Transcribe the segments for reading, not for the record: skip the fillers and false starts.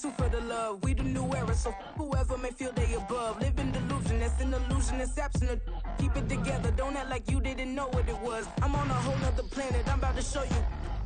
too for the love. We the new era, so whoever may feel they above. Live in delusion, that's an illusion, it's absent. Keep it together, don't act like you didn't know what it was. I'm on a whole nother planet, I'm about to show you.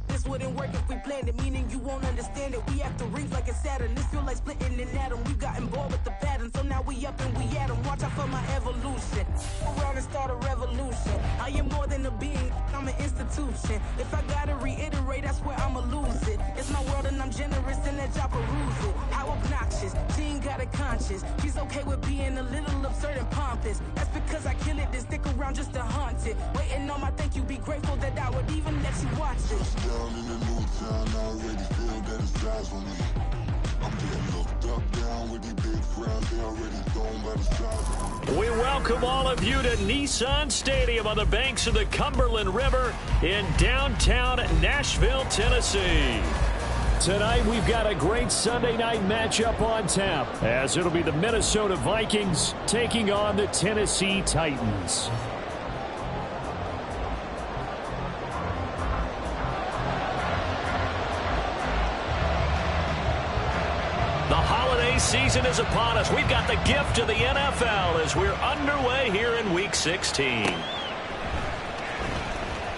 This wouldn't work if we planned it, meaning you won't understand it. We have to rings like it's Saturn. This feel like splitting an atom. We got involved with the pattern, so now we up and we at 'em. Watch out for my evolution. Around and start a revolution. I am more than a being, I'm an institution. If I gotta reiterate, that's where I'ma lose it. It's my world and I'm generous and let y'all peruse it. How obnoxious, she ain't got a conscience. She's okay with being a little absurd and pompous. That's because I kill it, then stick around just to haunt it. Waiting on my thank you, be grateful that I would even let you watch it. Down in the new town, I already feel that it's eyes on me. I'm getting looked up, down with these big crowds, they already thrown by the sides. We welcome all of you to Nissan Stadium on the banks of the Cumberland River in downtown Nashville, Tennessee. Tonight we've got a great Sunday night matchup on tap, as it'll be the Minnesota Vikings taking on the Tennessee Titans. The holiday season is upon us. We've got the gift of the NFL as we're underway here in Week 16.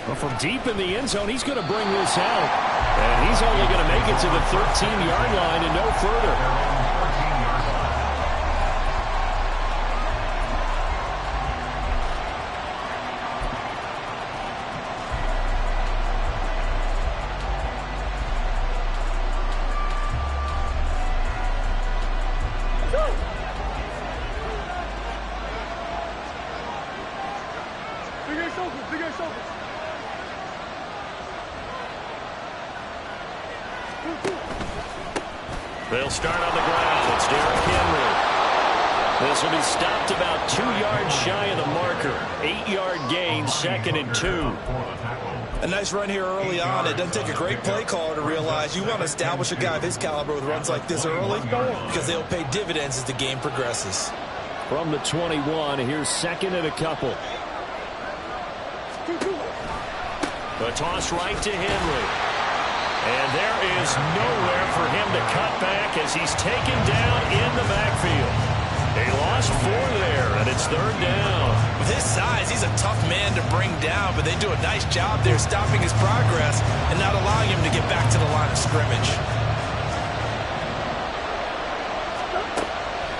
Well, from deep in the end zone, he's going to bring this out. And he's only going to make it to the 13-yard line and no further. They'll start on the ground. It's Derrick Henry. This will be stopped about 2 yards shy of the marker. 8-yard gain, 2nd and 2. A nice run here early on. It doesn't take a great play caller to realize you want to establish a guy of his caliber with runs like this early because they'll pay dividends as the game progresses. From the 21, here's 2nd and a couple. The toss right to Henry. And there is nowhere for him to cut back as he's taken down in the backfield. They lost 4 there, and it's 3rd down. With his size, he's a tough man to bring down, but they do a nice job there stopping his progress and not allowing him to get back to the line of scrimmage.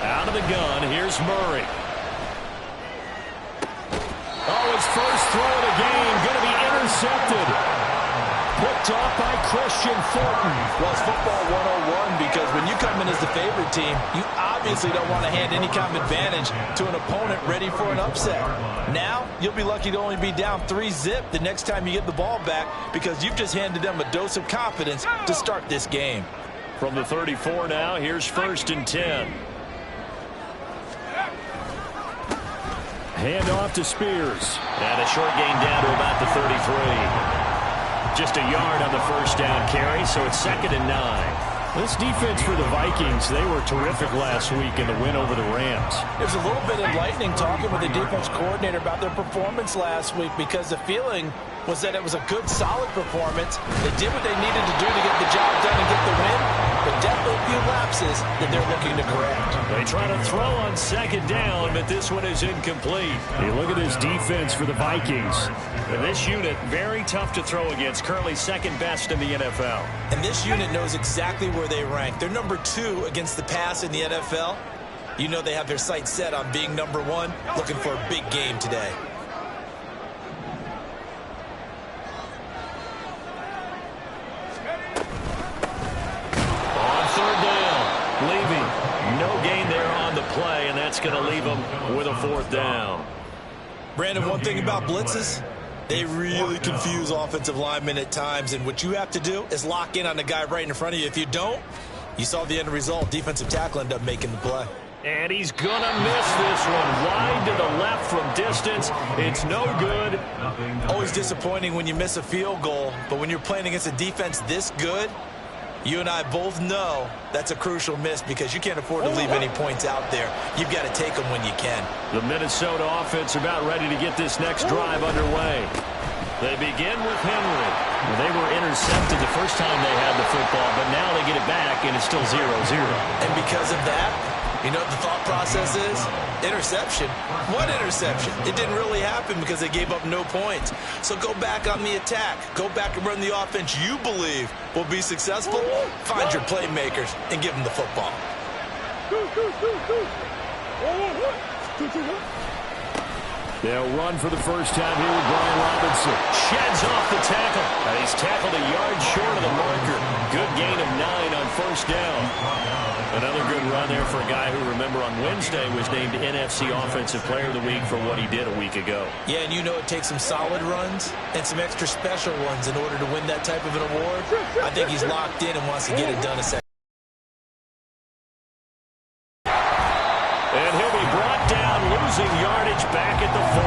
Out of the gun, here's Murray. Oh, his first throw of the game going to be intercepted. Picked off by Christian Thornton. Well, it's football 101 because when you come in as the favorite team, you obviously don't want to hand any kind of advantage to an opponent ready for an upset. Now, you'll be lucky to only be down 3-zip the next time you get the ball back because you've just handed them a dose of confidence to start this game. From the 34 now, here's 1st and 10. Hand off to Spears. And a short gain down to about the 33. Just a yard on the first down carry, so it's 2nd and 9. This defense for the Vikings, they were terrific last week in the win over the Rams. It was a little bit enlightening talking with the defense coordinator about their performance last week because the feeling was that it was a good, solid performance. They did what they needed to do to get the job done and get the win, but definitely a few lapses that they're looking to correct. They try to throw on 2nd down, but this one is incomplete. Hey, look at this defense for the Vikings. And this unit, very tough to throw against, currently 2nd best in the NFL. And this unit knows exactly where they rank. They're number 2 against the pass in the NFL. You know they have their sights set on being number 1, looking for a big game today. On 3rd down, Levy. No gain there on the play, and that's going to leave them with a 4th down. Brandon, one thing about blitzes, they really confuse offensive linemen at times, and what you have to do is lock in on the guy right in front of you. If you don't, you saw the end result. Defensive tackle ended up making the play. And he's going to miss this one. Wide to the left from distance. It's no good. Always disappointing when you miss a field goal, but when you're playing against a defense this good, you and I both know that's a crucial miss because you can't afford to leave any points out there. You've got to take them when you can. The Minnesota offense about ready to get this next drive underway. They begin with Henry. Well, they were intercepted the first time they had the football, but now they get it back, and it's still 0-0. And because of that, you know what the thought process is? Interception. What interception? It didn't really happen because they gave up no points. So go back on the attack. Go back and run the offense you believe will be successful. Find your playmakers and give them the football. They'll run for the first time here with Brian Robinson. Sheds off the tackle. He's tackled a yard short of the marker. Good gain of 9 on first down. Another good run there for a guy who, remember, on Wednesday was named NFC Offensive Player of the Week for what he did a week ago. Yeah, and you know it takes some solid runs and some extra special ones in order to win that type of an award. I think he's locked in and wants to get it done a second. And he'll be brought down, losing yardage back at the 40.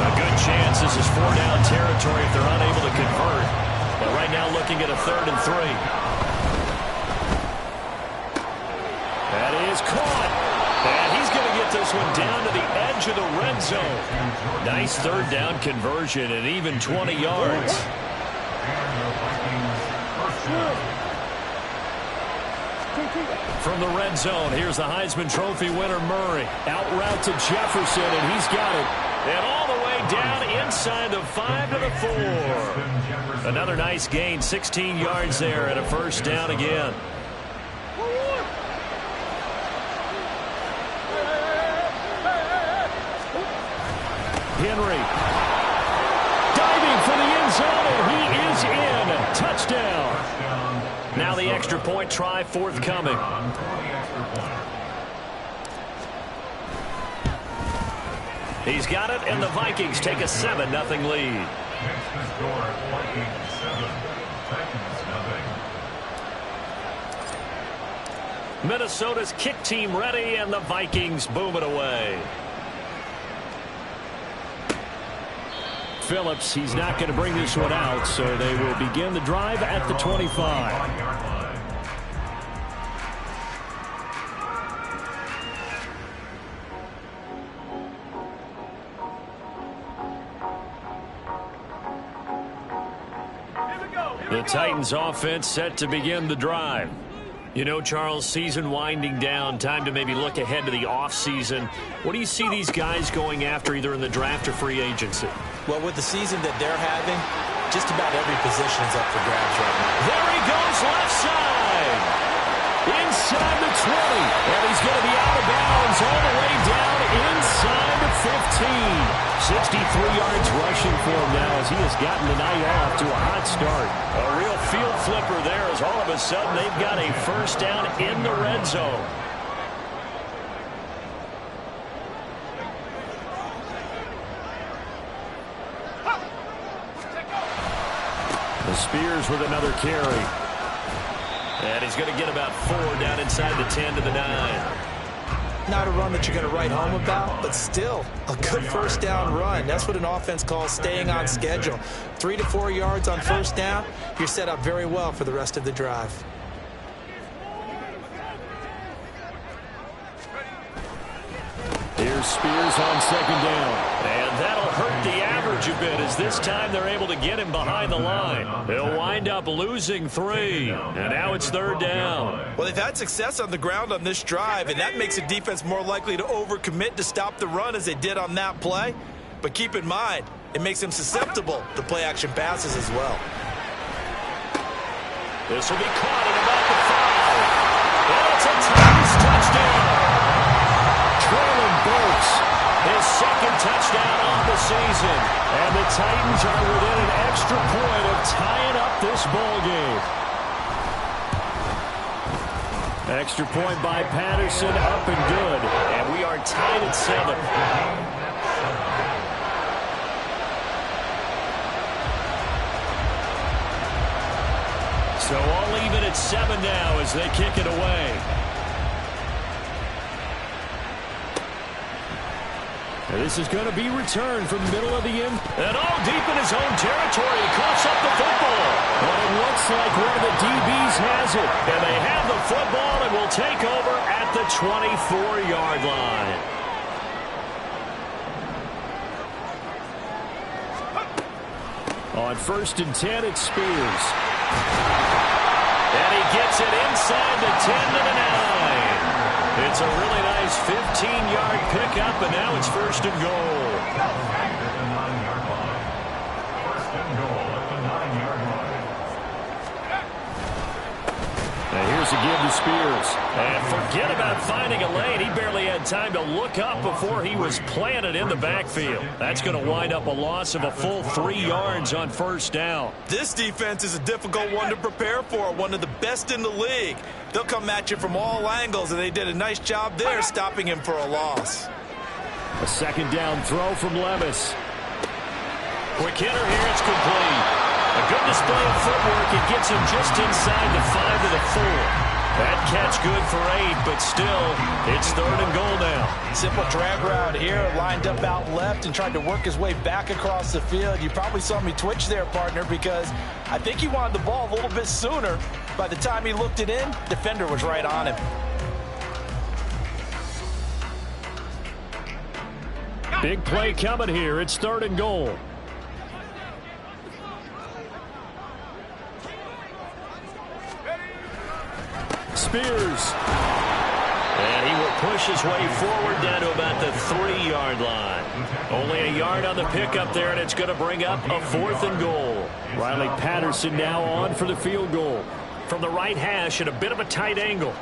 A good chance this is 4-down territory if they're unable to convert. But right now looking at a 3rd and 3. That is caught. And he's going to get this one down to the edge of the red zone. Nice 3rd down conversion and even 20 yards. From the red zone, here's the Heisman Trophy winner, Murray. Out route to Jefferson, and he's got it. And all the way down inside the 5 to the 4. Another nice gain, 16 yards there, and a first down again. Henry diving for the end zone, and he is in. Touchdown. Now the extra point try forthcoming. He's got it, and the Vikings take a 7-0 lead. Minnesota's kick team ready, and the Vikings boom it away. Phillips, he's not going to bring this one out, so they will begin the drive at the 25. The Titans offense set to begin the drive. You know, Charles, season winding down, time to maybe look ahead to the offseason. What do you see these guys going after either in the draft or free agency? Well, with the season that they're having, just about every position is up for grabs right now. There he goes, left side. Inside the 20. And he's going to be out of bounds all the way down inside the 15. 63 yards rushing for him now as he has gotten the night off to a hot start. A real field flipper there as all of a sudden they've got a first down in the red zone. The Spears with another carry. And he's going to get about 4 down inside the 10 to the 9. Not a run that you're going to write home about, but still a good first down run. That's what an offense calls staying on schedule. 3 to 4 yards on first down, you're set up very well for the rest of the drive. Here's Spears on second down. And that'll hurt the average a bit as this time they're able to get him behind the line. They'll wind up losing 3. And now it's 3rd down. Well, they've had success on the ground on this drive, and that makes the defense more likely to overcommit to stop the run as they did on that play. But keep in mind, it makes them susceptible to play-action passes as well. This will be caught at about the 5. And it's a Titans touchdown. Traylon Burks, his second touchdown on the season. And the Titans are within an extra point of tying up this ball game. Extra point by Patterson, up and good. And we are tied at 7. So all even at 7 now as they kick it away. This is going to be returned from the middle of the end. And all deep in his own territory. He coughs up the football. And it looks like one of the DBs has it. And they have the football and will take over at the 24-yard line. On 1st and 10, it's Spears. And he gets it inside the 10 to the 9. It's a really nice 15-yard pickup, and now it's 1st and goal. Now here's a give to Spears. And forget about finding a lane. He barely had time to look up before he was planted in the backfield. That's going to wind up a loss of a full 3 yards on 1st down. This defense is a difficult one to prepare for, one of the best in the league. They'll come at you from all angles, and they did a nice job there stopping him for a loss. A 2nd down throw from Levis. Quick hitter here, it's complete. A good display of footwork. It gets him just inside the 5 to the 4. That catch good for 8, but still, it's 3rd and goal now. Simple drag route here, lined up out left and tried to work his way back across the field. You probably saw me twitch there, partner, because I think he wanted the ball a little bit sooner. By the time he looked it in, defender was right on him. Big play coming here. It's 3rd and goal. Spears. And he will push his way forward down to about the 3-yard line. Only a yard on the pickup there, and it's going to bring up a 4th and goal. Riley Patterson now on for the field goal. From the right hash at a bit of a tight angle.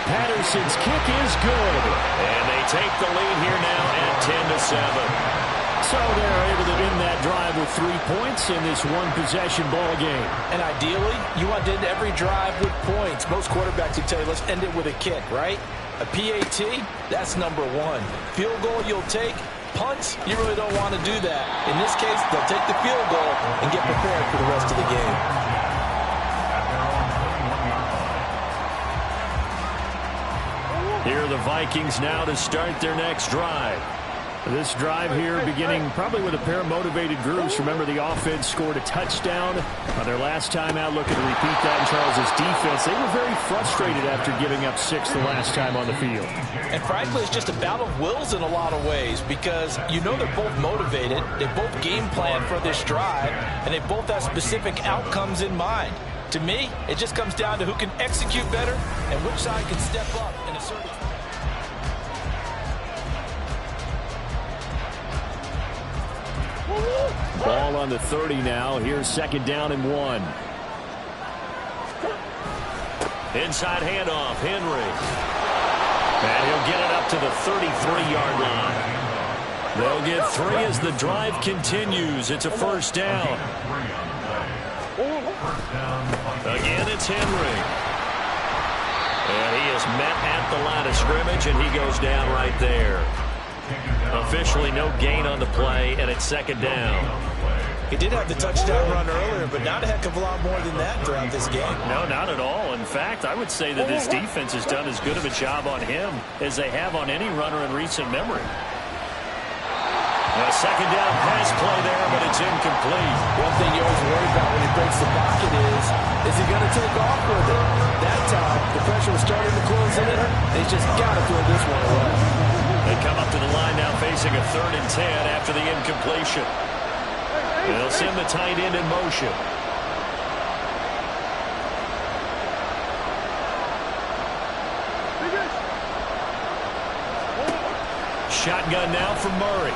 Patterson's kick is good. And they take the lead here now at 10-7. So they're able to end that drive with 3 points in this one-possession ball game. And ideally, you want to end every drive with points. Most quarterbacks would tell you, let's end it with a kick, right? A PAT, that's number 1. Field goal you'll take. Punts, you really don't want to do that. In this case, they'll take the field goal and get prepared for the rest of the game. Here are the Vikings now to start their next drive. This drive here beginning probably with a pair of motivated groups. Remember, the offense scored a touchdown on their last time out. Looking to repeat that in Charles' defense. They were very frustrated after giving up 6 the last time on the field. And frankly, it's just a battle of wills in a lot of ways, because you know they're both motivated. They both game plan for this drive, and they both have specific outcomes in mind. To me, it just comes down to who can execute better and which side can step up in a certain... Ball on the 30 now. Here's 2nd down and 1. Inside handoff, Henry. And he'll get it up to the 33-yard line. They'll get 3 as the drive continues. It's a 1st down. Again, it's Henry. And he is met at the line of scrimmage, and he goes down right there. Officially no gain on the play, and it's 2nd down. He did have the touchdown run earlier, but not a heck of a lot more than that throughout this game. No, not at all. In fact, I would say that his defense has done as good of a job on him as they have on any runner in recent memory. A 2nd down pass play there, but it's incomplete. One thing you always worry about when he breaks the pocket is he going to take off with it? That time, the pressure was starting to close in, and he's just got to throw this one away. They come up to the line now facing a 3rd and 10 after the incompletion. They'll send the tight end in motion. Shotgun now from Murray.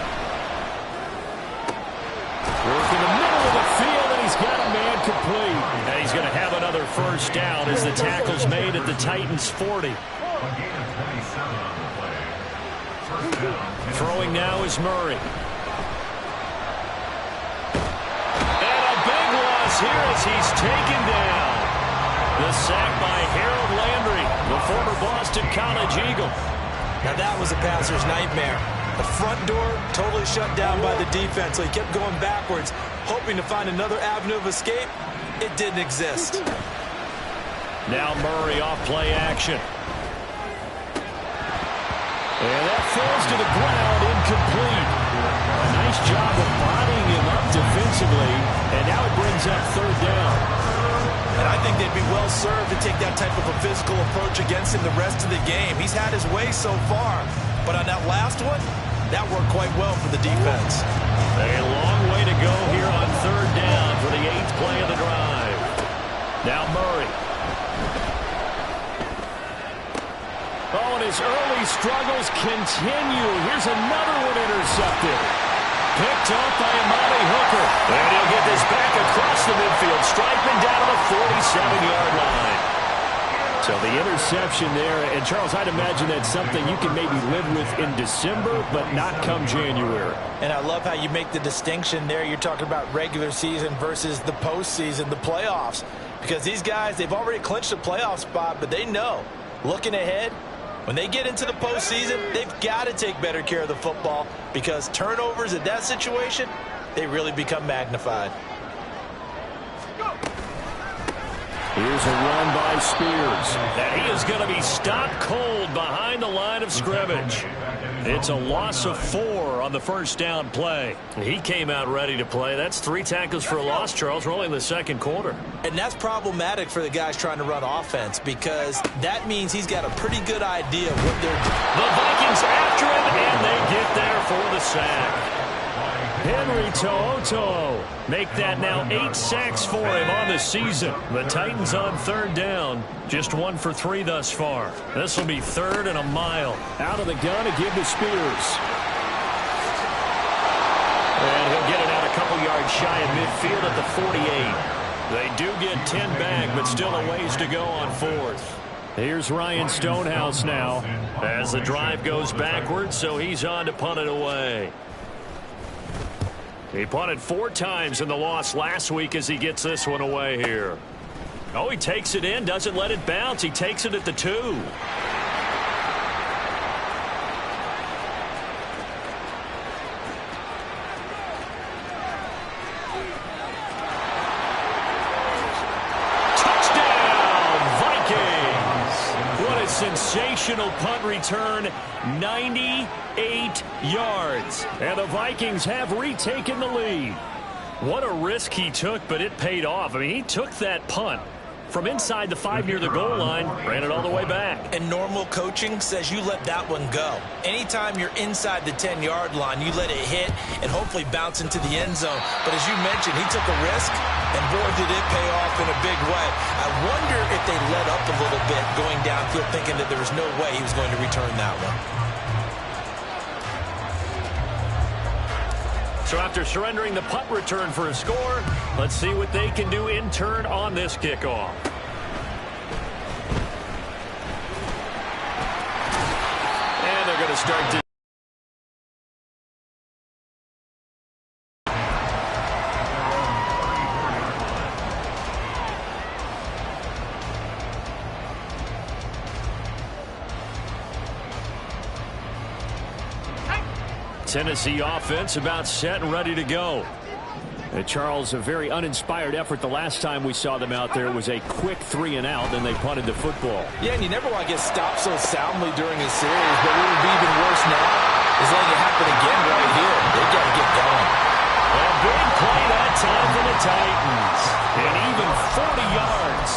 Work in the middle of the field, and he's got a man complete. And he's going to have another 1st down as the tackle's made at the Titans' 40. Throwing now is Murray. And a big loss here as he's taken down. The sack by Harold Landry, the former Boston College Eagle. Now that was a passer's nightmare. The front door totally shut down by the defense, so he kept going backwards, hoping to find another avenue of escape. It didn't exist. Now Murray off play action. And that falls to the ground, incomplete. A nice job of bodying him up defensively, and now it brings up 3rd down. And I think they'd be well served to take that type of a physical approach against him the rest of the game. He's had his way so far, but on that last one, that worked quite well for the defense. A long way to go here on third down for the 8th play of the drive. Now Murray. Oh, and his early struggles continue. Here's another one intercepted. Picked up by Amani Hooker. And he'll get this back across the midfield, striping down to the 47-yard line. So the interception there, and Charles, I'd imagine that's something you can maybe live with in December, but not come January. And I love how you make the distinction there. You're talking about regular season versus the postseason, the playoffs. Because these guys, they've already clinched a playoff spot, but they know, looking ahead, when they get into the postseason, they've got to take better care of the football because turnovers in that situation, they really become magnified. Here's a run by Spears. And he is going to be stopped cold behind the line of scrimmage. It's a loss of 4 on the first down play. He came out ready to play. That's 3 tackles for a loss, Charles. We're only in the second quarter. And that's problematic for the guys trying to run offense because that means he's got a pretty good idea of what they're doing. The Vikings after him, and they get there for the sack. Henry To'oto'o make that now 8 sacks for him on the season. The Titans on third down, just 1 for 3 thus far. This will be 3rd and a mile. Out of the gun to give to Spears. And he'll get it out a couple yards shy of midfield at the 48. They do get 10 back, but still a ways to go on 4th. Here's Ryan Stonehouse now as the drive goes backwards, so he's on to punt it away. He punted 4 times in the loss last week as he gets this one away here. Oh, he takes it in, doesn't let it bounce. He takes it at the 2. Touchdown, Vikings! What a sensational punt return. 98 yards. And the Vikings have retaken the lead. What a risk he took, but it paid off. I mean, he took that punt from inside the 5 near the goal line, ran it all the way back. And normal coaching says you let that one go. Anytime you're inside the 10-yard line, you let it hit and hopefully bounce into the end zone. But as you mentioned, he took a risk, and boy, did it pay off in a big way. I wonder if they let up a little bit going downfield, thinking that there was no way he was going to return that one. So after surrendering the punt return for a score, let's see what they can do in turn on this kickoff. And they're going to start to... Tennessee offense about set and ready to go. Charles, a very uninspired effort the last time we saw them out there. It was a quick 3 and out, then they punted the football. Yeah, and you never want to get stopped so soundly during a series, but what would be even worse now is letting it happen again right here. They've got to get going. A big play that time for the Titans. And even 40 yards.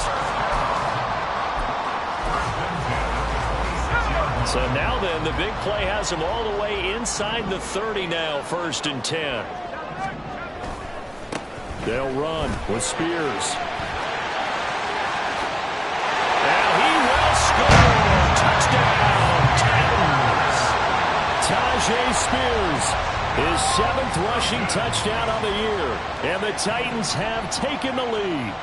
So now then, the big play has them all the way inside the 30 now, 1st and 10. They'll run with Spears. And he will score! Touchdown, Titans! Tajay Spears, his 7th rushing touchdown on the year. And the Titans have taken the lead.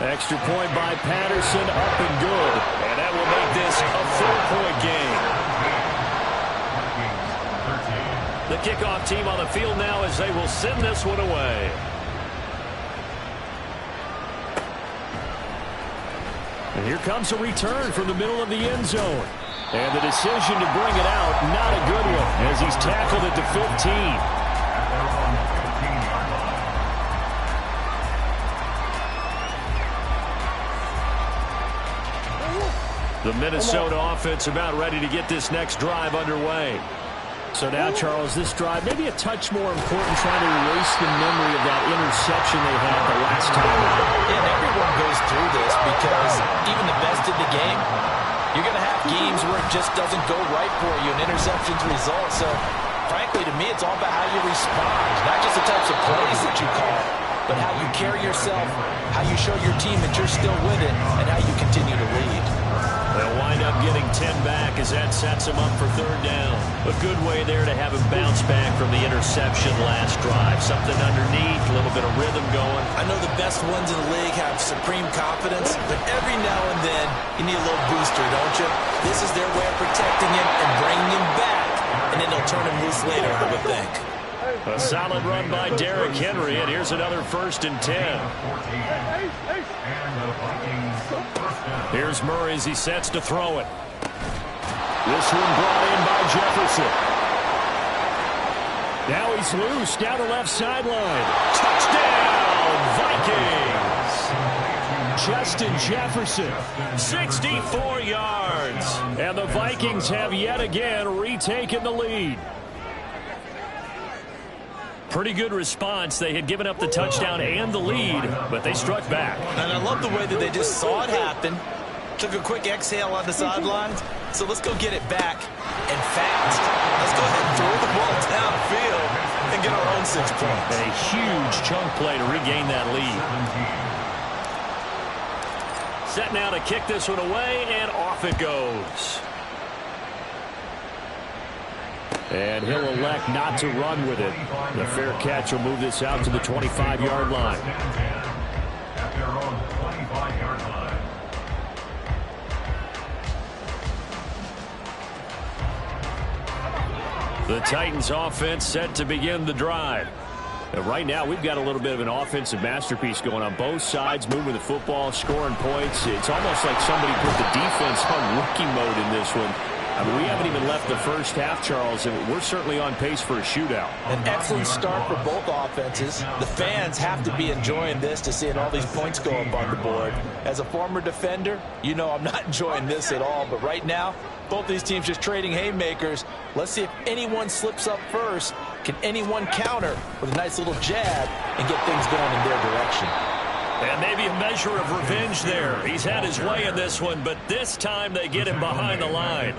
Extra point by Patterson, up and good. And that will make this a 4-point game. The kickoff team on the field now as they will send this one away. And here comes a return from the middle of the end zone. And the decision to bring it out, not a good one, as he's tackled at the 15. The Minnesota offense about ready to get this next drive underway. So now, Charles, this drive maybe a touch more important, trying to erase the memory of that interception they had the last time. And everyone goes through this because even game, you're going to have games where it just doesn't go right for you, and interceptions result. So, frankly, to me, it's all about how you respond, not just the types of plays that you call, but how you carry yourself, how you show your team that you're still with it, and how you continue to lead. They'll wind up getting 10 back as that sets them up for third down. A good way there to have him bounce back from the interception last drive. Something underneath, a little bit of rhythm going. I know the best ones in the league have supreme confidence, but every now and then you need a little booster, don't you? This is their way of protecting him and bringing him back, and then they'll turn him loose later, I would think. A solid run by Derrick Henry, and here's another 1st and 10. Here's Murray as he sets to throw it. This one brought in by Jefferson. Now he's loose down the left sideline. Touchdown, Vikings! Justin Jefferson, 64 yards. And the Vikings have yet again retaken the lead. Pretty good response. They had given up the touchdown and the lead, but they struck back. And I love the way that they just saw it happen. Took a quick exhale on the sidelines. So let's go get it back and fast. Let's go ahead and throw the ball downfield and get our own 6 points. A huge chunk play to regain that lead. Set now to kick this one away, and off it goes. And he'll elect not to run with it. The fair catch will move this out to the 25-yard line. The Titans offense set to begin the drive. And right now, we've got a little bit of an offensive masterpiece going on both sides, moving the football, scoring points. It's almost like somebody put the defense on rookie mode in this one. I mean, we haven't even left the first half, Charles, and we're certainly on pace for a shootout. An excellent start for both offenses. The fans have to be enjoying this to seeing all these points go up on the board. As a former defender, you know I'm not enjoying this at all, but right now, both these teams just trading haymakers. Let's see if anyone slips up first. Can anyone counter with a nice little jab and get things going in their direction? And maybe a measure of revenge there. He's had his way in this one, but this time they get him behind the line.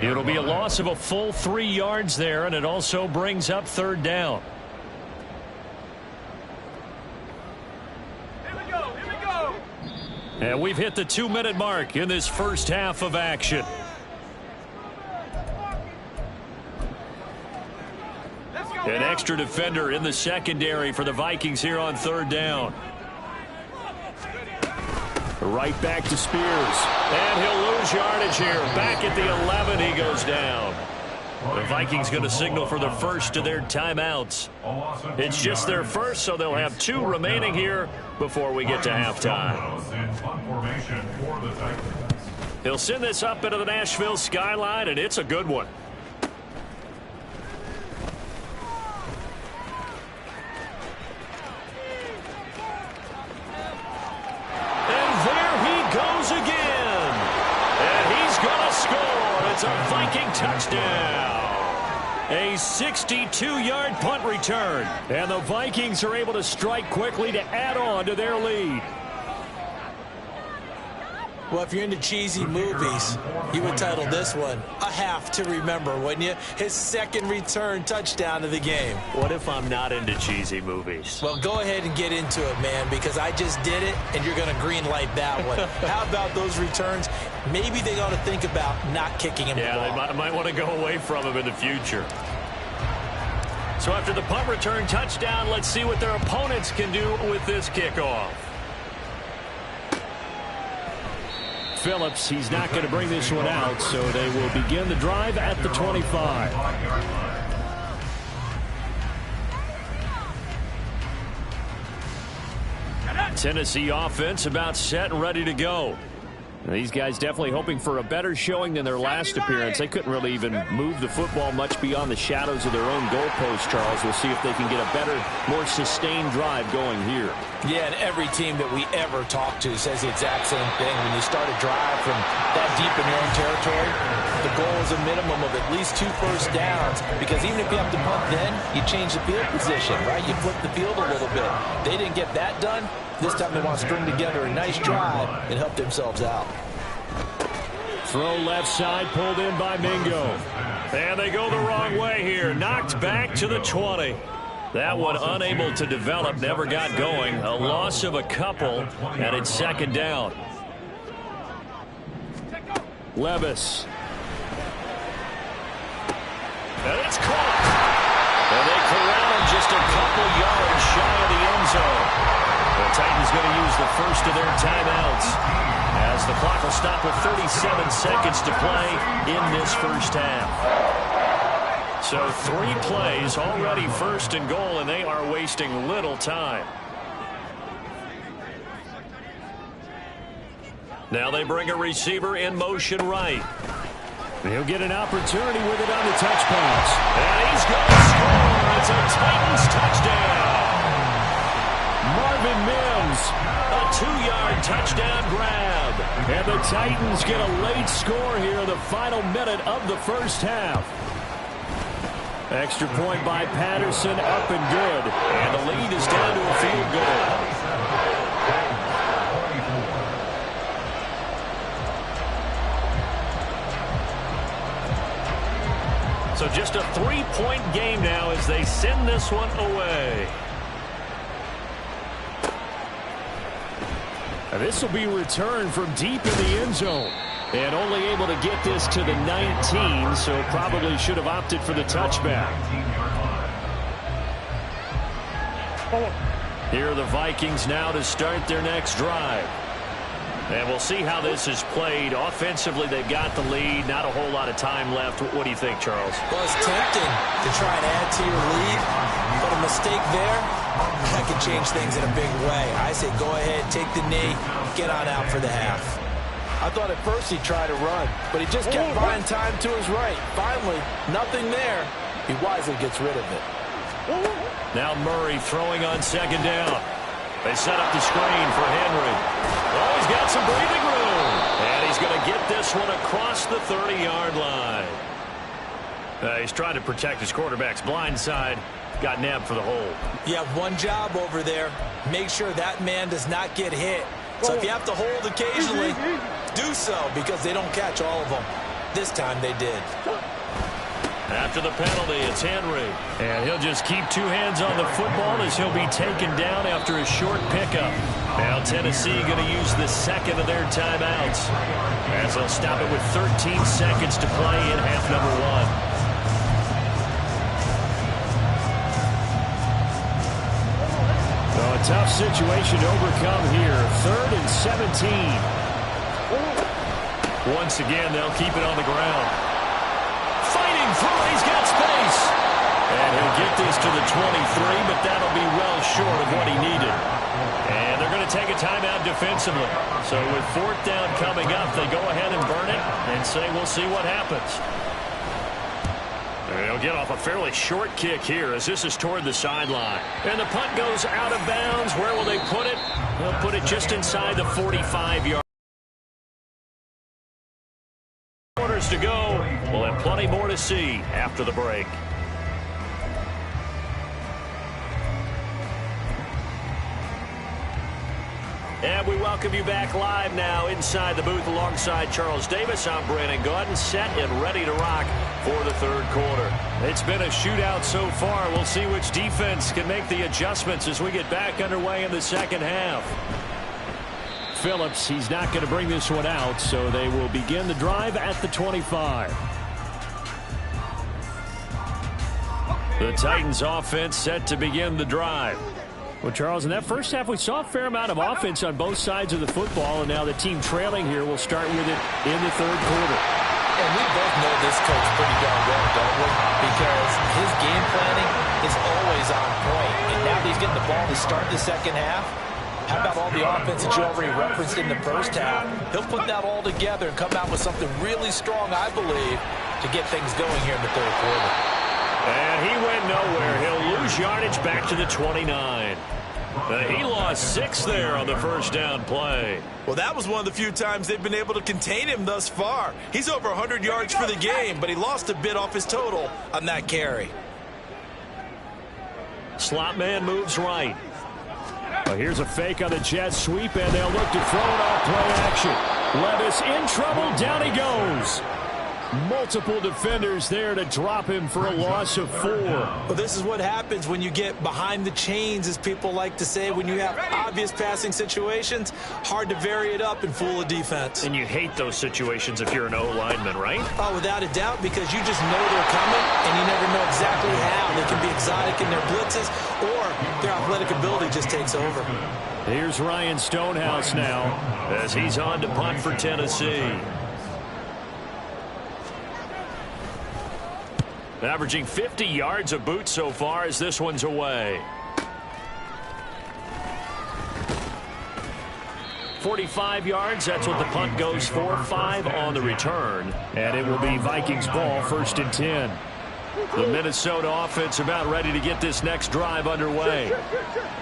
It'll be a loss of a full 3 yards there, and it also brings up third down. Here we go. And we've hit the 2-minute mark in this first half of action. An extra defender in the secondary for the Vikings here on third down. Right back to Spears. And he'll lose yardage here. Back at the 11, he goes down. The Vikings going to signal for the first of their timeouts. It's just their first, so they'll have 2 remaining here before we get to halftime. He'll send this up into the Nashville skyline, and it's a good one. It's a Viking touchdown. A 62-yard punt return. And the Vikings are able to strike quickly to add on to their lead. Well, if you're into cheesy movies, you would title this one A Half to Remember, wouldn't you? His second return touchdown of the game. What if I'm not into cheesy movies? Well, go ahead and get into it, man, because I just did it, and you're going to green light that one. How about those returns? Maybe they ought to think about not kicking him the ball. Yeah, they might want to go away from him in the future. So after the punt return touchdown, let's see what their opponents can do with this kickoff. Phillips, he's not going to bring this one out, so they will begin the drive at the 25. Tennessee offense about set and ready to go. These guys definitely hoping for a better showing than their last appearance. They couldn't really even move the football much beyond the shadows of their own goalpost, Charles. We'll see if they can get a better, more sustained drive going here. Yeah, and every team that we ever talk to says the exact same thing. When you start a drive from that deep in your own territory, the goal is a minimum of at least 2 first downs, because even if you have to punt then, you change the field position, right? You flip the field a little bit. They didn't get that done. This time they want to string together a nice drive and help themselves out. Throw left side, pulled in by Mingo. And they go the wrong way here. Knocked back to the 20. That one unable to develop, never got going. A loss of a couple, and it's second down. Levis. And it's caught. And they corral him just a couple yards shy of the end zone. The Titans going to use the first of their timeouts as the clock will stop with 37 seconds to play in this first half. So 3 plays, already first and goal, and they are wasting little time. Now they bring a receiver in motion right. He'll get an opportunity with it on the touch pass. And he's going to score. It's a Titans touchdown. Marvin Mims, a 2-yard touchdown grab. And the Titans get a late score here in the final minute of the first half. Extra point by Patterson, up and good. And the lead is down to a field goal. So just a 3-point game now as they send this one away. And this will be returned from deep in the end zone. And only able to get this to the 19, so probably should have opted for the touchback. Here are the Vikings now to start their next drive. And we'll see how this is played. Offensively, they've got the lead. Not a whole lot of time left. What do you think, Charles? Well, it's tempting to try and add to your lead, but a mistake there, that could change things in a big way. I say go ahead, take the knee, get on out for the half. I thought at first he'd try to run, but he just kept buying time to his right. Finally, nothing there. He wisely gets rid of it. Now Murray throwing on second down. They set up the screen for Henry. Oh, he's got some breathing room. And he's going to get this one across the 30-yard line. He's trying to protect his quarterback's blind side. Got nabbed for the hold. You have one job over there. Make sure that man does not get hit. So if you have to hold occasionally, do so, because they don't catch all of them. This time they did. After the penalty, it's Henry. And he'll just keep 2 hands on the football as he'll be taken down after a short pickup. Now Tennessee going to use the second of their timeouts as they'll stop it with 13 seconds to play in half number 1. So a tough situation to overcome here. 3rd and 17. Once again, they'll keep it on the ground. Fighting through, he's got space. And he'll get this to the 23, but that'll be well short of what he needed. And they're going to take a timeout defensively. So with 4th down coming up, they go ahead and burn it and say we'll see what happens. They'll get off a fairly short kick here as this is toward the sideline. And the punt goes out of bounds. Where will they put it? They'll put it just inside the 45-yard. Quarters to go. We'll have plenty more to see after the break. And we welcome you back live now inside the booth alongside Charles Davis. I'm Brandon Gaudin, set and ready to rock for the 3rd quarter. It's been a shootout so far. We'll see which defense can make the adjustments as we get back underway in the second half. Phillips, he's not going to bring this one out, so they will begin the drive at the 25. The Titans offense set to begin the drive. Well, Charles, in that first half, we saw a fair amount of offense on both sides of the football, and now the team trailing here will start with it in the 3rd quarter. And we both know this coach pretty darn well, don't we? Because his game planning is always on point. And now that he's getting the ball to start the second half, how about all the offense that you already referenced in the first half? He'll put that all together and come out with something really strong, I believe, to get things going here in the 3rd quarter. And he went nowhere. He'll lose yardage back to the 29. He lost 6 there on the first down play. Well, that was one of the few times they've been able to contain him thus far. He's over 100 yards for the game, but he lost a bit off his total on that carry. Slot man moves right. Well, here's a fake on the jet sweep, and they'll look to throw it off play action. Levis in trouble. Down he goes. Multiple defenders there to drop him for a loss of 4. Well, this is what happens when you get behind the chains, as people like to say. When you have obvious passing situations, hard to vary it up and fool a defense. And you hate those situations if you're an O-lineman, right? Oh, without a doubt, because you just know they're coming, and you never know exactly how. They can be exotic in their blitzes, or their athletic ability just takes over. Here's Ryan Stonehouse now as he's on to punt for Tennessee. Averaging 50 yards a boot so far as this one's away. 45 yards, that's what the punt goes for. 5 on the return. And it will be Vikings ball, 1st and 10. The Minnesota offense about ready to get this next drive underway.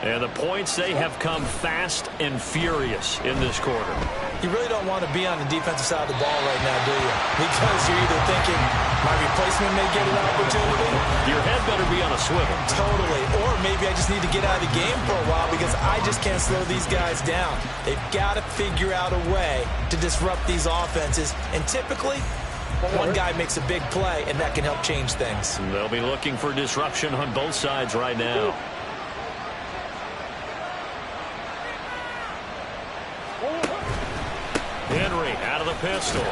And the points, they have come fast and furious in this quarter. You really don't want to be on the defensive side of the ball right now, do you? Because you're either thinking, my replacement may get an opportunity. Your head better be on a swivel. Totally. Or maybe I just need to get out of the game for a while because I just can't slow these guys down. They've got to figure out a way to disrupt these offenses. And typically, one guy makes a big play, and that can help change things. They'll be looking for disruption on both sides right now. Henry out of the pistol.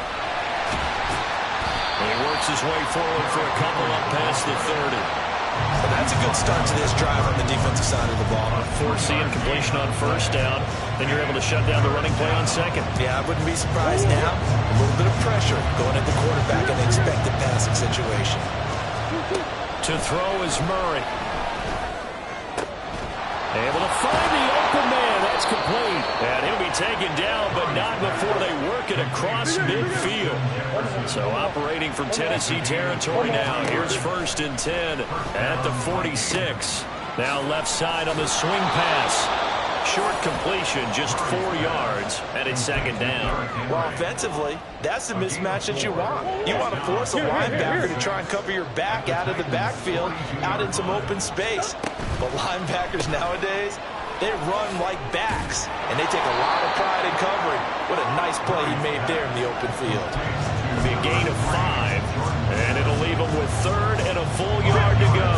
And he works his way forward for a couple up past the 30. So that's a good start to this drive on the defensive side of the ball. Forcing completion on 1st down. Then you're able to shut down the running play on 2nd. Yeah, I wouldn't be surprised now. A little bit of pressure going at the quarterback in an expected passing situation. To throw is Murray. Able to find the open man. That's complete. And he'll be taken down, but not before they work it across midfield. So operating from Tennessee territory now. Here's 1st and 10 at the 46. Now left side on the swing pass. Short completion, just 4 yards, and it's 2nd down. Well, offensively, that's the mismatch that you want. You want to force a linebacker to try and cover your back out of the backfield, out in some open space. But linebackers nowadays, they run like backs, and they take a lot of pride in covering. What a nice play he made there in the open field. Be a gain of 5, and it'll leave them with 3rd and a full yard to go.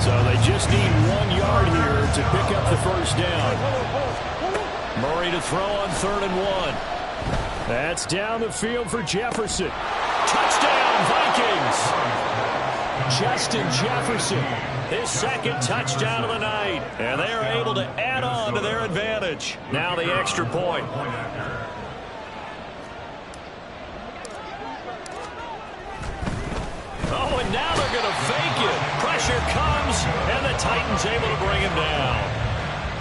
So they just need 1 yard here to pick up the 1st down. Murray to throw on 3rd and 1. That's down the field for Jefferson. Touchdown, Vikings! Justin Jefferson, his 2nd touchdown of the night. And they are able to add on to their advantage. Now the extra point. Oh, and now they're going to fake it. Pressure comes, and the Titans able to bring him down.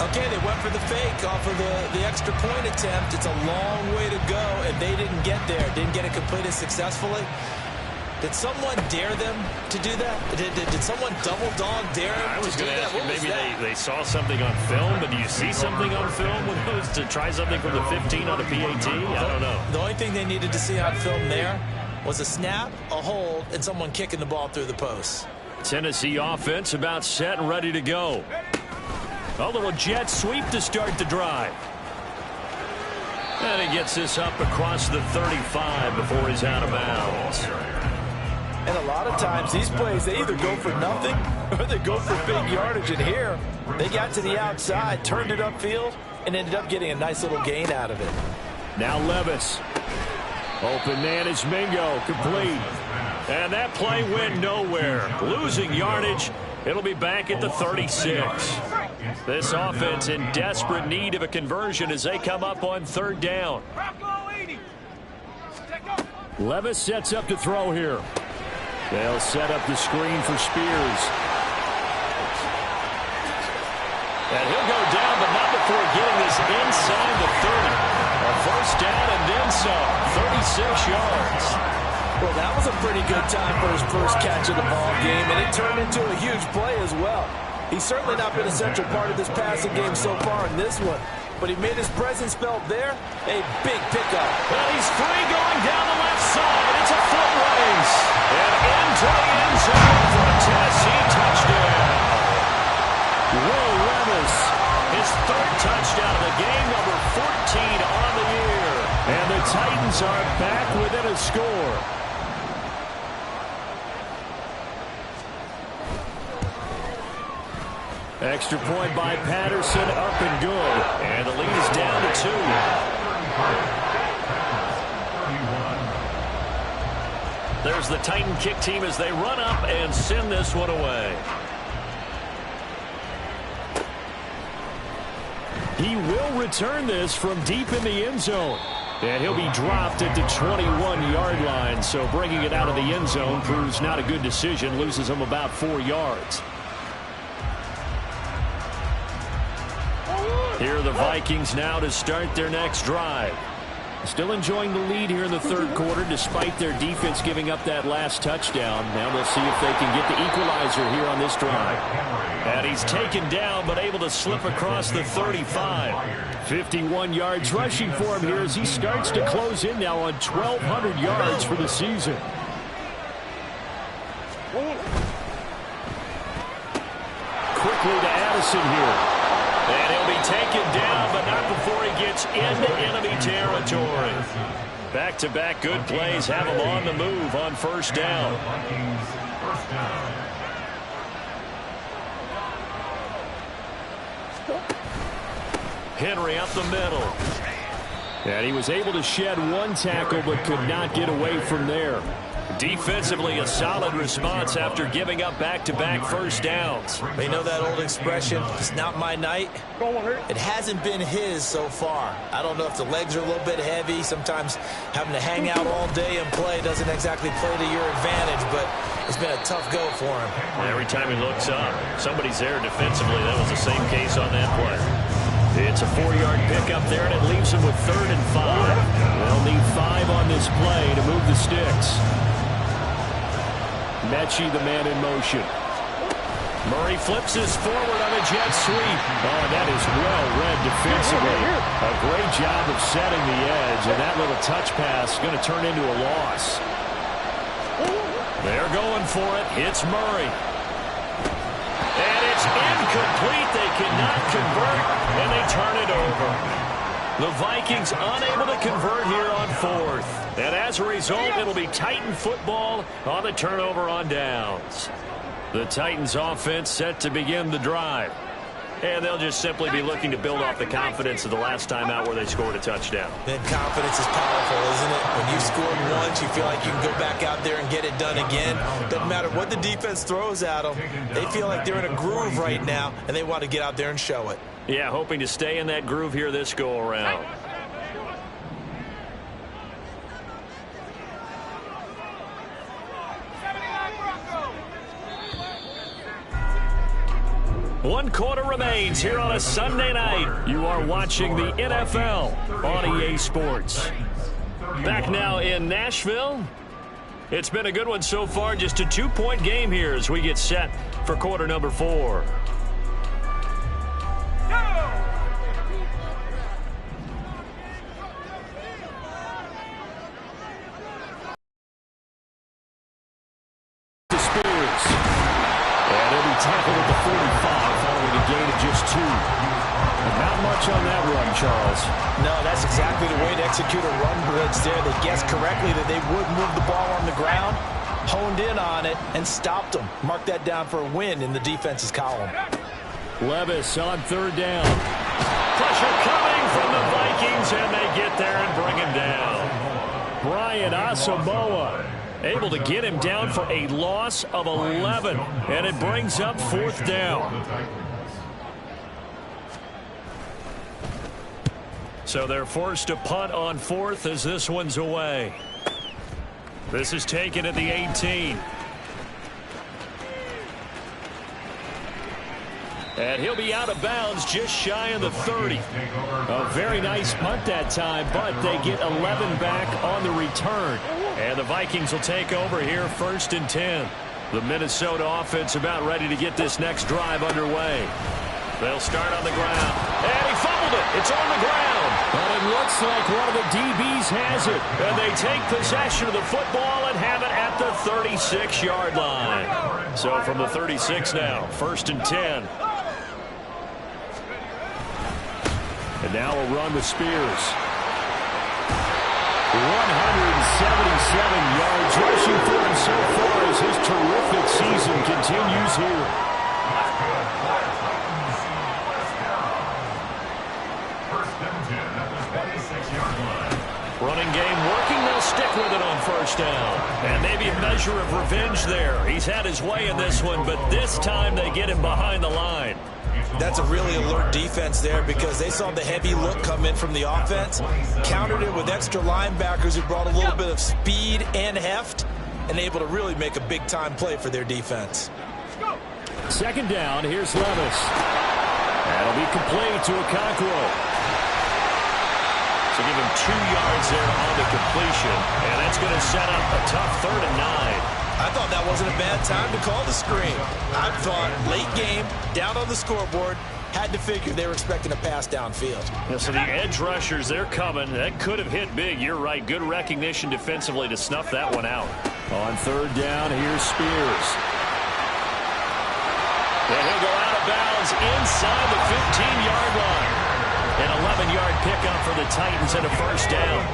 Okay, they went for the fake off of the extra point attempt. It's a long way to go, and they didn't get there. Didn't get it completed successfully. Did someone dare them to do that? Did someone double dog dare them to do that? Maybe they saw something on film, but do you see something on film when it was to try something from the 15 on a PAT? I don't know. The only thing they needed to see on film there was a snap, a hold, and someone kicking the ball through the post. Tennessee offense about set and ready to go. A little jet sweep to start the drive. And he gets this up across the 35 before he's out of bounds. And a lot of times these plays, they either go for nothing or they go for big yardage. And here, they got to the outside, turned it upfield, and ended up getting a nice little gain out of it. Now Levis. Open man is Mingo, complete. And that play went nowhere. Losing yardage. It'll be back at the 36. This offense in desperate need of a conversion as they come up on 3rd down. Levis sets up to throw here. They'll set up the screen for Spears. And he'll go down, but not before getting this inside the 30. A 1st down and then some. 36 yards. Well, that was a pretty good time for his first catch of the ball game, and it turned into a huge play as well. He's certainly not been a central part of this passing game so far in this one, but he made his presence felt there. A big pickup. Well, he's free going down the left side. It's a foot race. And into the end zone for a Tennessee touchdown. Will Levis, his 3rd touchdown of the game, number 14 on the year. And the Titans are back within a score. Extra point by Patterson, up and good. And the lead is down to 2. There's the Titan kick team as they run up and send this one away. He will return this from deep in the end zone. And he'll be dropped at the 21-yard line. So bringing it out of the end zone proves not a good decision. Loses him about 4 yards. Here are the Vikings now to start their next drive. Still enjoying the lead here in the third quarter despite their defense giving up that last touchdown. Now they'll see if they can get the equalizer here on this drive. And he's taken down but able to slip across the 35. 51 yards rushing for him here as he starts to close in now on 1,200 yards for the season. Quickly to Addison here. And he'll be taken down, but not before he gets into enemy territory. Back-to-back good plays have him on the move on first down. Henry up the middle. And he was able to shed one tackle, but could not get away from there. Defensively, a solid response after giving up back-to-back first downs. You know that old expression, it's not my night? It hasn't been his so far. I don't know if the legs are a little bit heavy. Sometimes having to hang out all day and play doesn't exactly play to your advantage, but it's been a tough go for him. Every time he looks up, somebody's there defensively. That was the same case on that play. It's a 4-yard pickup there, and it leaves him with 3rd and 5. They'll need 5 on this play to move the sticks. Mechie, the man in motion. Murray flips this forward on a jet sweep. Oh, that is well read defensively. A great job of setting the edge, and that little touch pass is going to turn into a loss. They're going for it. It's Murray. And it's incomplete. They cannot convert, and they turn it over. The Vikings unable to convert here on 4th. And as a result, it'll be Titan football on the turnover on downs. The Titans offense set to begin the drive. And they'll just simply be looking to build off the confidence of the last time out where they scored a touchdown. And confidence is powerful, isn't it? When you've scored once, you feel like you can go back out there and get it done again. Doesn't matter what the defense throws at them. They feel like they're in a groove right now, and they want to get out there and show it. Yeah, hoping to stay in that groove here this go-around. One quarter remains here on a Sunday night. You are watching the NFL on EA Sports. Back now in Nashville. It's been a good one so far. Just a 2-point game here as we get set for quarter number 4. Tackled at the 45 following a gain of just 2. Not much on that run, Charles. No, that's exactly the way to execute a run blitz there. They guessed correctly that they would move the ball on the ground, honed in on it, and stopped them. Mark that down for a win in the defense's column. Levis on 3rd down. Pressure coming from the Vikings, and they get there and bring him down. Brian Asamoah able to get him down for a loss of 11, and it brings up 4th down. So they're forced to punt on 4th as this one's away. This is taken at the 18. And he'll be out of bounds just shy of the 30. A very nice punt that time, but they get 11 back on the return. And the Vikings will take over here 1st and 10. The Minnesota offense about ready to get this next drive underway. They'll start on the ground. And he fumbled it. It's on the ground. But it looks like one of the DBs has it. And they take possession of the football and have it at the 36-yard line. So from the 36 now, 1st and 10. And now a run with Spears. 177 yards rushing for him so far as his terrific season continues here. Running game working, they'll stick with it on first down. And maybe a measure of revenge there. He's had his way in this one, but this time they get him behind the line. That's a really alert defense there because they saw the heavy look come in from the offense, countered it with extra linebackers who brought a little bit of speed and heft, and able to really make a big-time play for their defense. Second down, here's Levis. That'll be complete to Okonkwo. So give him 2 yards there on the completion, and that's going to set up a tough 3rd and 9. I thought that wasn't a bad time to call the screen. I thought late game, down on the scoreboard, had to figure they were expecting a pass downfield. Yeah, so the edge rushers, they're coming. That could have hit big. You're right. Good recognition defensively to snuff that one out. On 3rd down, here's Spears. And he'll go out of bounds inside the 15-yard line. An 11-yard pickup for the Titans and a first down.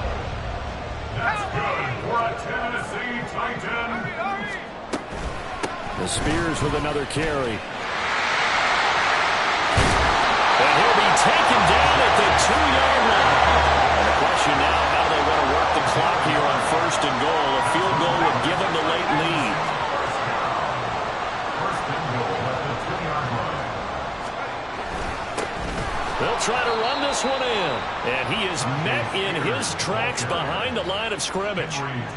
That's good for a Tennessee Titan. The Spears with another carry. And he'll be taken down at the 2-yard line. And the question now, how they want to work the clock here on 1st and goal. A field goal would give them the late lead. They'll try to run this one in. And he is met in his tracks behind the line of scrimmage.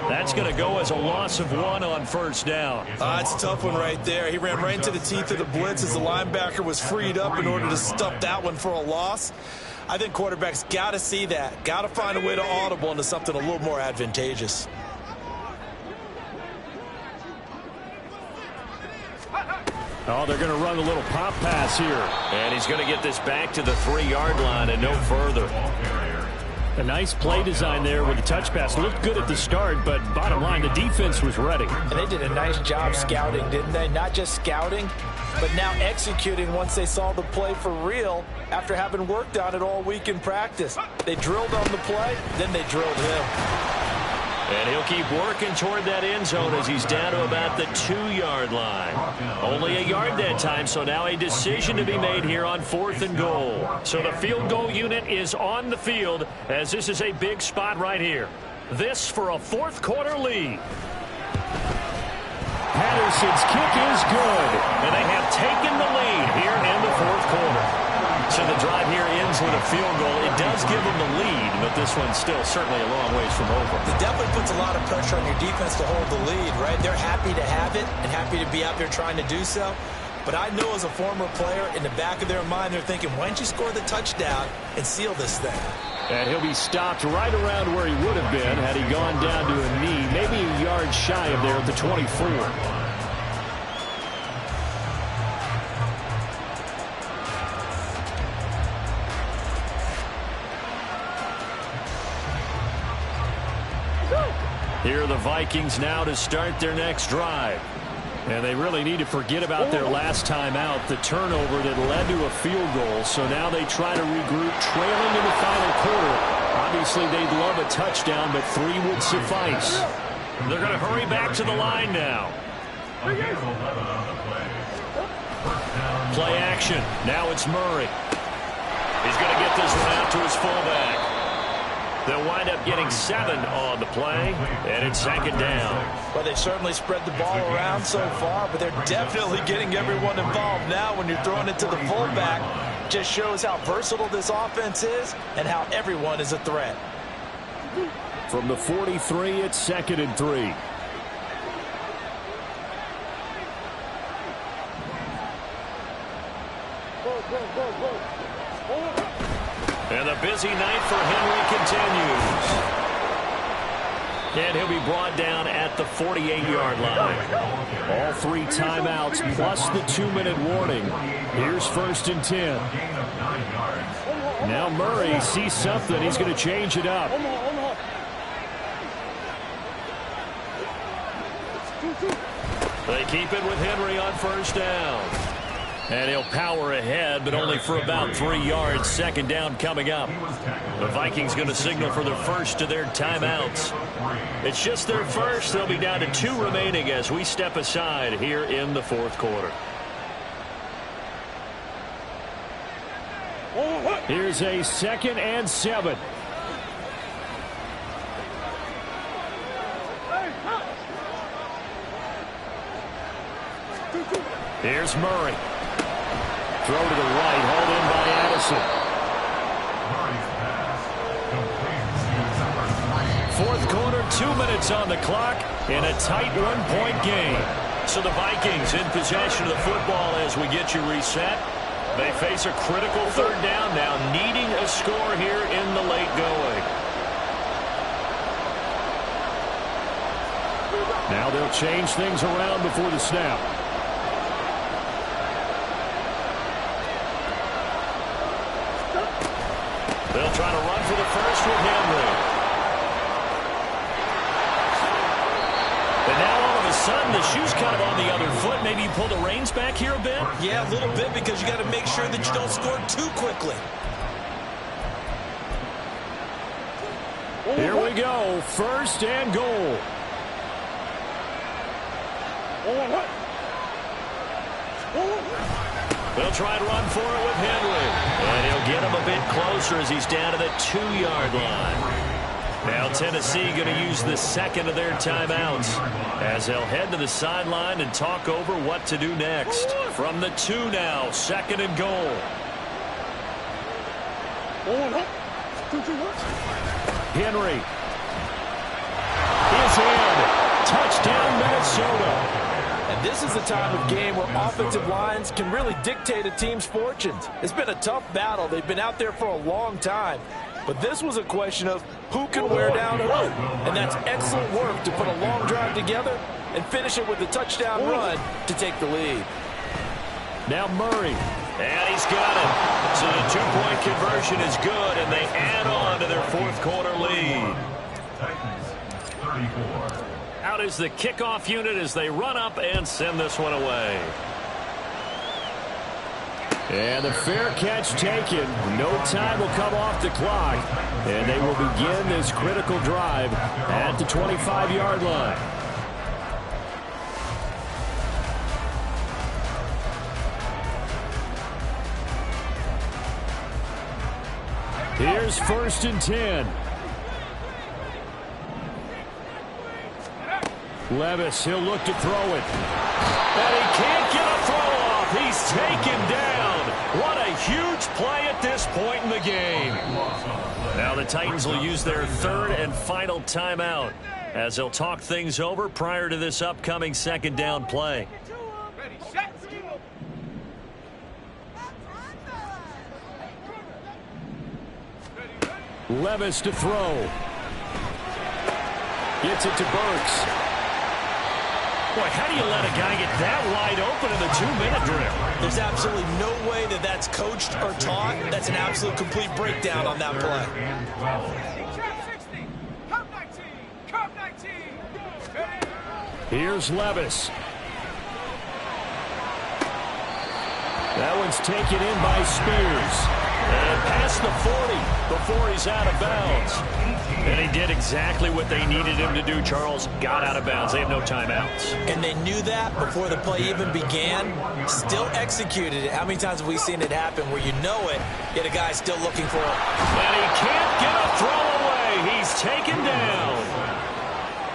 That's going to go as a loss of 1 on first down. It's a tough one right there. He ran right into the teeth of the blitz as the linebacker was freed up in order to stuff that one for a loss. I think quarterbacks got to see that. Got to find a way to audible into something a little more advantageous. Oh, they're going to run a little pop pass here. And he's going to get this back to the 3-yard line and no further. A nice play design there with the touch pass. Looked good at the start, but bottom line, the defense was ready. And they did a nice job scouting, didn't they? Not just scouting, but now executing once they saw the play for real after having worked on it all week in practice. They drilled on the play, then they drilled him. And he'll keep working toward that end zone as he's down to about the 2-yard line. Only a yard that time, so now a decision to be made here on 4th and goal. So the field goal unit is on the field as this is a big spot right here. This for a 4th quarter lead. Patterson's kick is good, and they have taken the lead here in the 4th quarter. So the drive here ends with a field goal. It does give them the lead, but this one's still certainly a long ways from over. It definitely puts a lot of pressure on your defense to hold the lead, right? They're happy to have it and happy to be out there trying to do so. But I know as a former player, in the back of their mind, they're thinking, why don't you score the touchdown and seal this thing? And he'll be stopped right around where he would have been had he gone down to a knee, maybe a yard shy of there at the 24. Here are the Vikings now to start their next drive. And they really need to forget about their last time out, the turnover that led to a field goal. So now they try to regroup, trailing in the final quarter. Obviously, they'd love a touchdown, but 3 would suffice. They're going to hurry back to the line now. Play action. Now it's Murray. He's going to get this one out to his fullback. They'll wind up getting 7 on the play, and it's 2nd down. Well, they certainly spread the ball around so far, but they're definitely getting everyone involved now when you're throwing it to the fullback. Just shows how versatile this offense is and how everyone is a threat. From the 43, it's 2nd and 3. And the busy night for Henry continues. And he'll be brought down at the 48-yard line. All 3 timeouts plus the 2-minute warning. Here's 1st and 10. Now Murray sees something. He's going to change it up. They keep it with Henry on 1st down. And he'll power ahead, but only for about 3 yards. Second down coming up. The Vikings going to signal for the first of their timeouts. It's just their first. They'll be down to 2 remaining as we step aside here in the fourth quarter. Here's a 2nd and 7. Here's Murray. Throw to the right, hauled in by Addison. Fourth quarter, 2 minutes on the clock in a tight 1-point game. So the Vikings in possession of the football as we get you reset. They face a critical third down now, needing a score here in the late going. Now they'll change things around before the snap. They'll try to run for the first with Henry. And now all of a sudden the shoe's kind of on the other foot. Maybe you pull the reins back here a bit? Yeah, a little bit, because you got to make sure that you don't score too quickly. Here we go. First and goal. They'll try to run for it with Henry. And he'll get him a bit closer as he's down to the 2-yard line. Now Tennessee going to use the second of their timeouts as they'll head to the sideline and talk over what to do next. From the 2 now, 2nd and goal. Henry is in. Touchdown, Minnesota. And this is the time of game where offensive lines can really dictate a team's fortunes. It's been a tough battle. They've been out there for a long time. But this was a question of who can wear down who. And that's excellent work to put a long drive together and finish it with a touchdown run to take the lead. Now Murray. And he's got it. So the 2-point conversion is good, and they add on to their fourth quarter lead. Titans, 34. Out is the kickoff unit as they run up and send this one away. And the fair catch taken. No time will come off the clock. And they will begin this critical drive at the 25-yard line. Here's 1st and 10. Levis, he'll look to throw it. And he can't get a throw off. He's taken down. What a huge play at this point in the game. Now the Titans will use their 3rd and final timeout as they'll talk things over prior to this upcoming 2nd down play. Levis to throw. Gets it to Burks. Boy, how do you let a guy get that wide open in the 2-minute drill? There's absolutely no way that that's coached or taught. That's an absolute complete breakdown on that play. Here's Levis. That one's taken in by Spears. And past the 40 before he's out of bounds. And he did exactly what they needed him to do, Charles. Got out of bounds. They have no timeouts. And they knew that before the play even began. Still executed it. How many times have we seen it happen where you know it, yet a guy's still looking for it? And he can't get a throw away. He's taken down.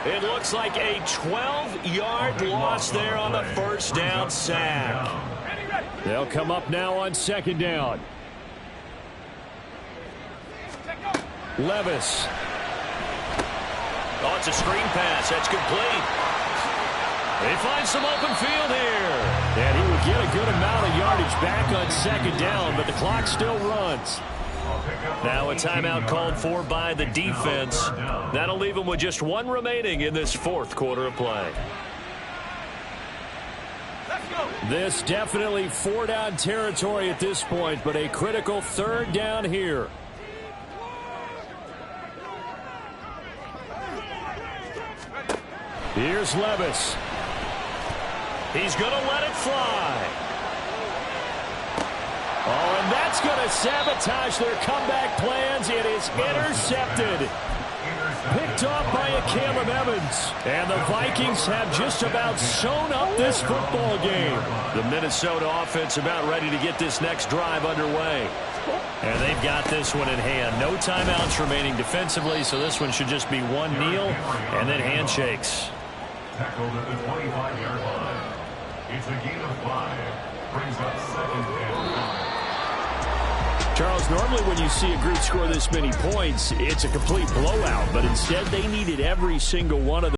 It looks like a 12-yard loss there on the first down sack. They'll come up now on 2nd down. Levis. Oh, it's a screen pass. That's complete. They find some open field here. And he would get a good amount of yardage back on 2nd down, but the clock still runs. Now a timeout called for by the defense. That'll leave them with just 1 remaining in this 4th quarter of play. This definitely 4-down territory at this point, but a critical 3rd down here. Here's Levis. He's going to let it fly. Oh, and that's going to sabotage their comeback plans. It is intercepted. Picked off by a Caleb Evans. And the Vikings have just about sewn up this football game. The Minnesota offense about ready to get this next drive underway. And they've got this one in hand. No timeouts remaining defensively, so this one should just be one kneel and then handshakes. Tackled at the 25-yard line. It's a gain of 5. Brings up 2nd and 5. Charles, normally when you see a group score this many points, it's a complete blowout. But instead, they needed every single one of them.